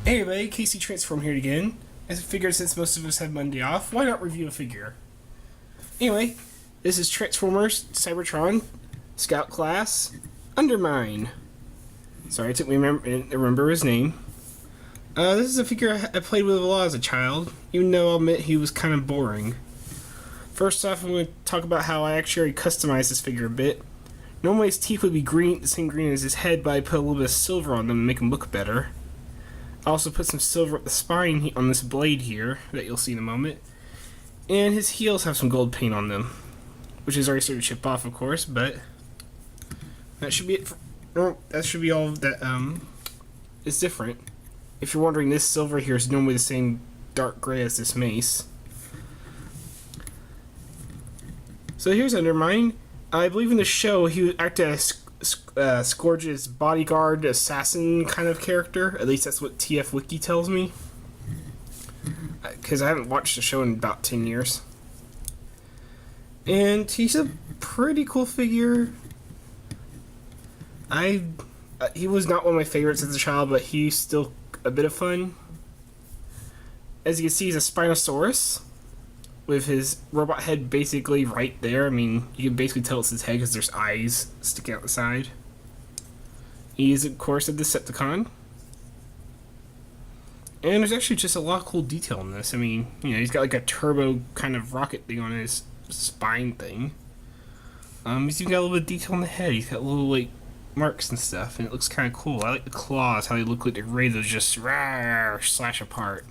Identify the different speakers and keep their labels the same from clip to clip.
Speaker 1: Hey everybody, Casey Transform here again. As I figured since most of us have Monday off, why not review a figure? Anyway, this is Transformers Cybertron Scout Class Undermine. Sorry, it took me to remember his name. This is a figure I played with a lot as a child, even though I'll admit he was kind of boring. First off, I'm going to talk about how I actually customized this figure a bit. Normally his teeth would be green, the same green as his head, but I put a little bit of silver on them to make him look better. I also put some silver up the spine on this blade here that you'll see in a moment. And his heels have some gold paint on them, which is already started to chip off, of course, but that should be it. That should be all that is different. If you're wondering, this silver here is normally the same dark gray as this mace. So here's Undermine. I believe in the show he acted as Scourge's bodyguard, assassin kind of character. At least that's what TF Wiki tells me. Because I haven't watched the show in about 10 years. And he's a pretty cool figure. He was not one of my favorites as a child, but he's still a bit of fun. As you can see, he's a Spinosaurus with his robot head basically right there. I mean, you can basically tell it's his head because there's eyes sticking out the side. He is, of course, a Decepticon. And there's actually just a lot of cool detail in this. I mean, you know, he's got like a turbo kind of rocket thing on his spine thing. He's even got a little bit of detail on the head. He's got little, like, marks and stuff, and it looks kind of cool. I like the claws, how they look like they're ready to just slash apart.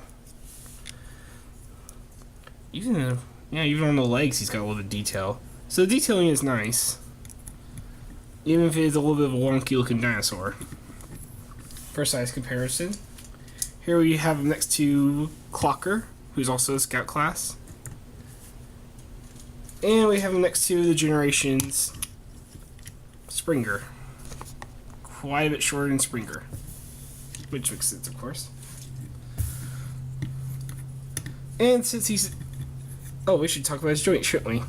Speaker 1: Even on the legs, he's got a little bit of detail. So the detailing is nice, even if it is a little bit of a wonky looking dinosaur. For size comparison, here we have him next to Clocker, who's also a Scout class, and we have him next to the Generations Springer. Quite a bit shorter than Springer, which makes sense, of course. And since he's... Oh, we should talk about his joints, shouldn't we?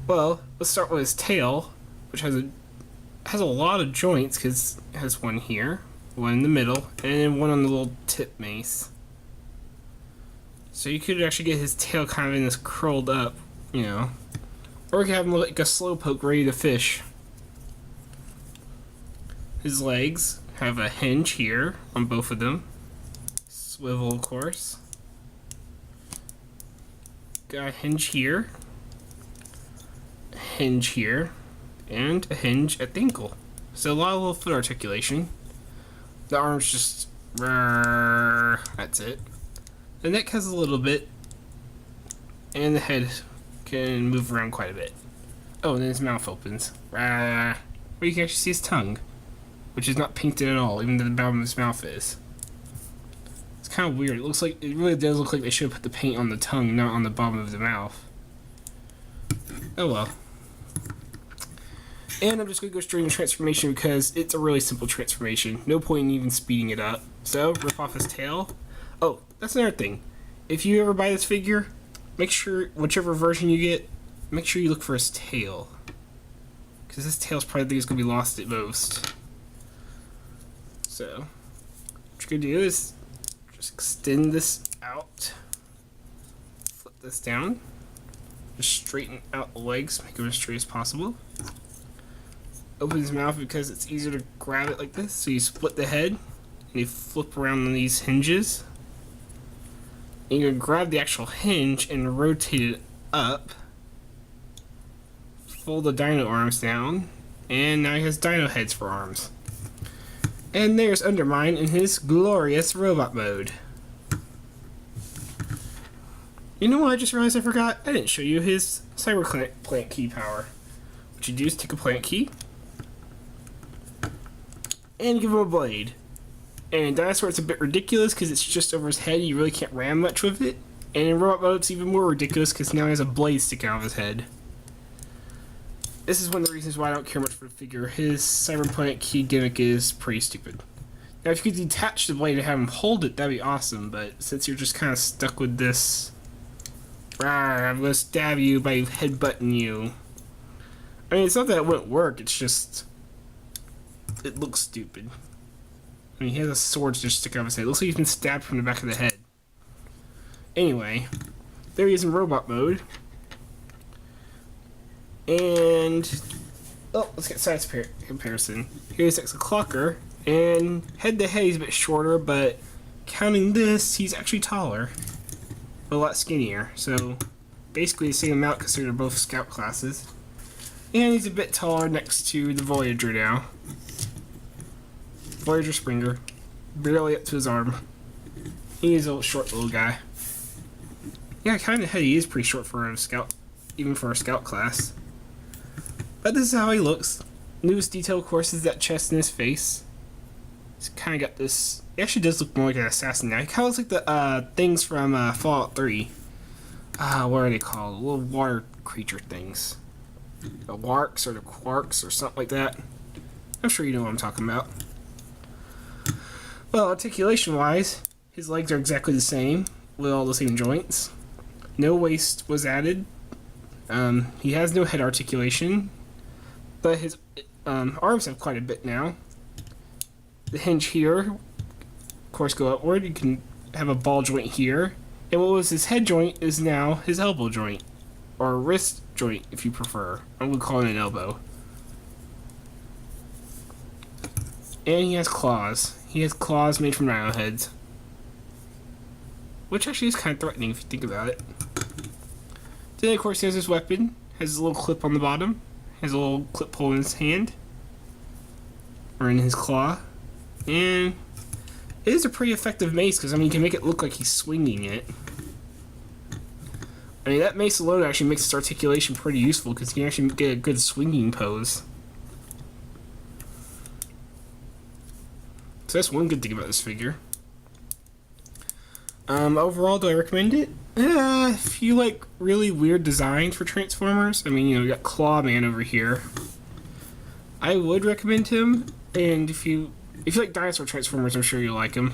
Speaker 1: Well, let's start with his tail, which has a lot of joints, because it has one here, one in the middle, and then one on the little tip mace. So you could actually get his tail kind of in this curled up, you know. Or you could have him look like a slowpoke ready to fish. His legs have a hinge here on both of them. Swivel, of course. Got a hinge here. A hinge here. And a hinge at the ankle. So a lot of little foot articulation. The arms just... That's it. The neck has a little bit. And the head can move around quite a bit. Oh, and then his mouth opens. Where you can actually see his tongue, which is not painted at all, even though the bottom of his mouth is. It's kind of weird. It really does look like they should have put the paint on the tongue, not on the bottom of the mouth. Oh well. And I'm just going to go straight into transformation because it's a really simple transformation. No point in even speeding it up. So, rip off his tail. Oh, that's another thing. If you ever buy this figure, make sure, whichever version you get, make sure you look for his tail. Because his tail's probably the thing that's going to be lost at most. So, what you're going to do is just extend this out, flip this down, just straighten out the legs, make them as straight as possible. Open his mouth because it's easier to grab it like this, so you split the head, and you flip around on these hinges. And you're going to grab the actual hinge and rotate it up, fold the dino arms down, and now he has dino heads for arms. And there's Undermine in his glorious robot mode. You know what I just realized I forgot? I didn't show you his plant key power. What you do is take a plant key and give him a blade. And in Dinosaur it's a bit ridiculous because it's just over his head, you really can't ram much with it. And in robot mode it's even more ridiculous because now he has a blade sticking out of his head. This is one of the reasons why I don't care much for the figure. His Cyberplant key gimmick is pretty stupid. Now, if you could detach the blade and have him hold it, that'd be awesome, but since you're just kind of stuck with this... I'm gonna stab you by headbutting you. I mean, it's not that it wouldn't work, it's just... It looks stupid. I mean, he has a sword just sticking out of his head. It looks like he's been stabbed from the back of the head. Anyway, there he is in robot mode. And oh, let's get size comparison. Here's Clocker, and head to head he's a bit shorter, but counting this, he's actually taller, but a lot skinnier. So basically the same amount considering they're both scout classes. And he's a bit taller next to the Voyager now. Voyager Springer, barely up to his arm. He's a short little guy. Yeah, kind of head he is pretty short for a scout, even for a scout class. But this is how he looks. Newest detail, of course, is that chest and his face. He's kind of got this. He actually does look more like an assassin now. He kind of looks like the things from Fallout 3. What are they called? Little water creature things. The warks or the quarks or something like that. I'm sure you know what I'm talking about. Well, articulation-wise, his legs are exactly the same, with all the same joints. No waist was added. He has no head articulation, but his arms have quite a bit now. The hinge here, of course, go upward. You can have a ball joint here. And what was his head joint is now his elbow joint. Or wrist joint, if you prefer. I'm going to call it an elbow. And he has claws. He has claws made from rhino heads. Which actually is kind of threatening if you think about it. Then, of course, he has his weapon. Has a little clip on the bottom. Has a little clip hole in his hand. Or in his claw. And it is a pretty effective mace because, I mean, you can make it look like he's swinging it. I mean, that mace alone actually makes its articulation pretty useful because you can actually get a good swinging pose. So that's one good thing about this figure. Overall, do I recommend it? If you like really weird designs for Transformers, I mean, you know, you got Clawman over here. I would recommend him, and if you like Dinosaur Transformers, I'm sure you'll like him.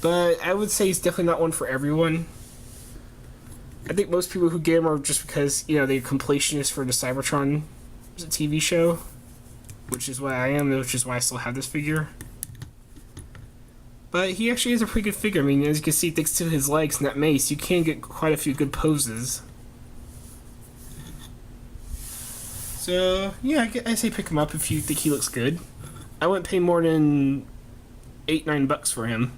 Speaker 1: But I would say he's definitely not one for everyone. I think most people who get him are just because, you know, they're completionists for the Cybertron TV show, which is why I am, which is why I still have this figure. But he actually is a pretty good figure. I mean, as you can see, thanks to his legs and that mace, you can get quite a few good poses. So, yeah, I say pick him up if you think he looks good. I wouldn't pay more than $8-9 for him.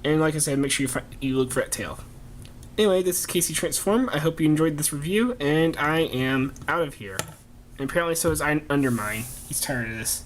Speaker 1: And like I said, make sure you look for that tail. Anyway, this is Casey Transform. I hope you enjoyed this review, and I am out of here. And apparently so is Undermine. He's tired of this.